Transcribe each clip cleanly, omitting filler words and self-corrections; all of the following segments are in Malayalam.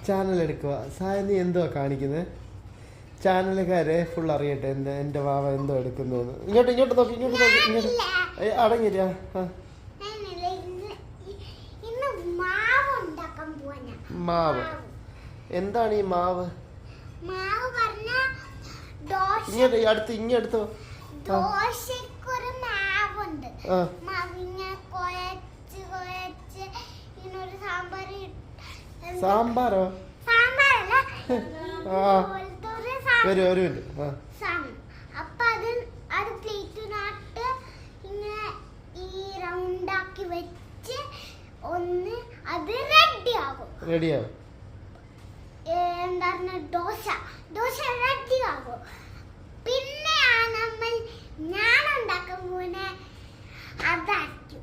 ചാനൽ എടുക്കുക. സായ നീ എന്തുവാ കാണിക്കുന്നത്? ചാനലുകാരെ ഫുൾ അറിയട്ടെ എൻ്റെ വാവ എന്തോ എടുക്കുന്നതെന്ന്. ഇങ്ങോട്ട് നോക്കി അടങ്ങില്ല. മാവ് എന്താണ് ഈ മാവ്? ഇങ്ങോട്ട് ഇങ്ങെടുത്തോ. സാമ്പാറോ? ഒരു മിനിറ്റ്. റെഡിയാവും. എന്താണ് ദോശ റെഡിയാകും. പിന്നെ ഞാൻ ഉണ്ടാക്കാൻ പോകുന്ന അതായിരിക്കും.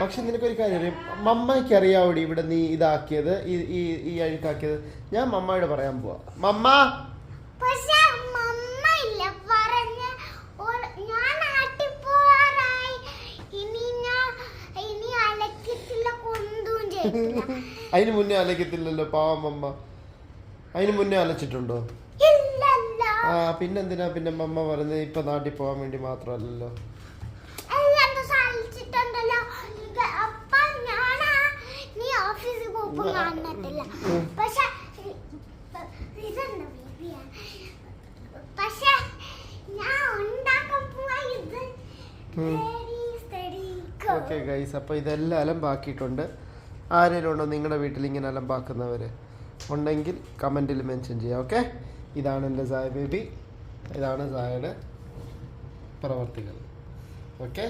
പക്ഷെ നിനക്കൊരു കാര്യം അറിയാം, മമ്മയ്ക്ക് അറിയാവൂടി ഇവിടെ നീ ഇതാക്കിയത്, ഈ അഴുക്കാക്കിയത്. ഞാൻ മമ്മയോട് പറയാൻ പോവാ. മമ്മ അതിന് മുന്നേ അലക്കത്തില്ലല്ലോ പാവം മമ്മ. അതിന് മുന്നേ അലച്ചിട്ടുണ്ടോ? പിന്നെന്തിനാ പിന്നെ മമ്മ പറഞ്ഞത് ഇപ്പൊ നാട്ടിൽ പോകാൻ വേണ്ടി മാത്രമല്ലല്ലോ. ഓക്കെ ഗൈസ്, അപ്പോൾ ഇതെല്ലാം അലമ്പാക്കിയിട്ടുണ്ട്. ആരെങ്കിലും ഉണ്ടോ നിങ്ങളുടെ വീട്ടിൽ ഇങ്ങനെ അലമ്പാക്കുന്നവർ ഉണ്ടെങ്കിൽ കമൻറ്റിൽ മെൻഷൻ ചെയ്യാം. ഓക്കെ, ഇതാണ് എൻ്റെ സായ ബേബി, ഇതാണ് സായയുടെ പ്രവർത്തികൾ. ഓക്കെ.